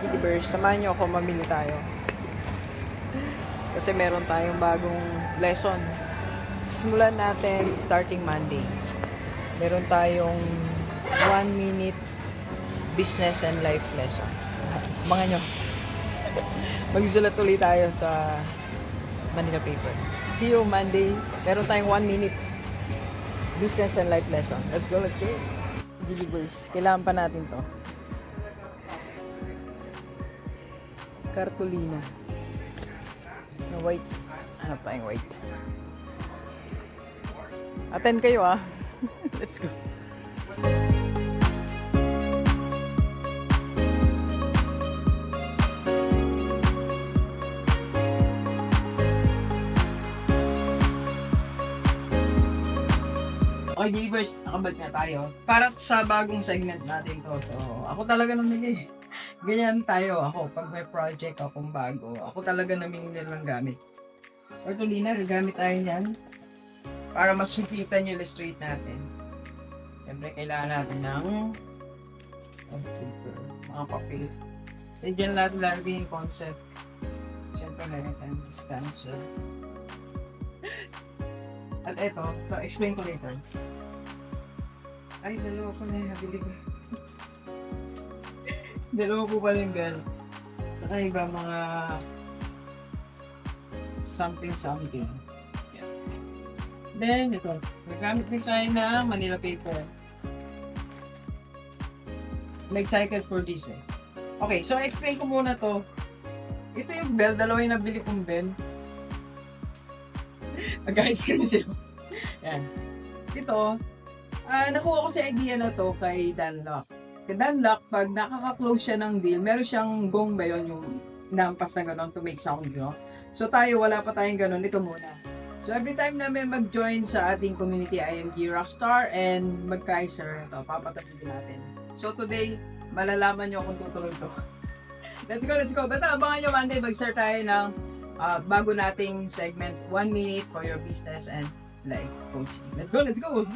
Gilibers, samahan nyo ako, mamili tayo. Kasi meron tayong bagong lesson. Simulan natin starting Monday. Meron tayong 1-minute business and life lesson. Mga nyo. Magsulat ulit tayo sa Manila paper. See you Monday. Meron tayong 1-minute business and life lesson. Let's go, let's go. Gilibers, kailangan pa natin to. Cartolina. Na white. Hanap tayong white. Attend kayo ah. Let's go. Okay, Gilibers, nakabalik na tayo. Para sa bagong segment natin to. So, ako talaga namili. Ganyan tayo. Ako, pag may project akong bago, ako talaga namili ng gamit. Cartolina, gagamit tayo niyan para mas makita yung illustrate natin. Siyempre, kailangan natin ng paper, mga papel. E dyan lahat lalagay yung concept. Siyempre, meron tayong dispenser. At eto, explain ko later. Ay, dalawa ko na yung nabili ko. Dalawa ko pa rin gan. Saka iba mga something. Yeah. Then, ito. Nagamit din tayo ng Manila paper. I'm excited for this eh. Okay, so explain ko muna to. Ito yung bell. Dalawa yung nabili kong bell. Guys, kami sila. Yan. Ito, nakuha ko sa idea na to kay Dunlock. Kay Dunlock, pag nakaka-close siya ng deal, meron siyang gong ba yun, yung nampas na gano'n to make sound, no? So tayo, wala pa tayong gano'n. Ito muna. So every time na may mag-join sa ating community IMG Rockstar and mag-Kaiser, ito, papatabi natin. So today, malalaman nyo kung tutuloy to. Let's go. Basta abangan nyo Monday, mag-start tayo ng bago nating segment, 1 minute for your business and life coaching. Let's go.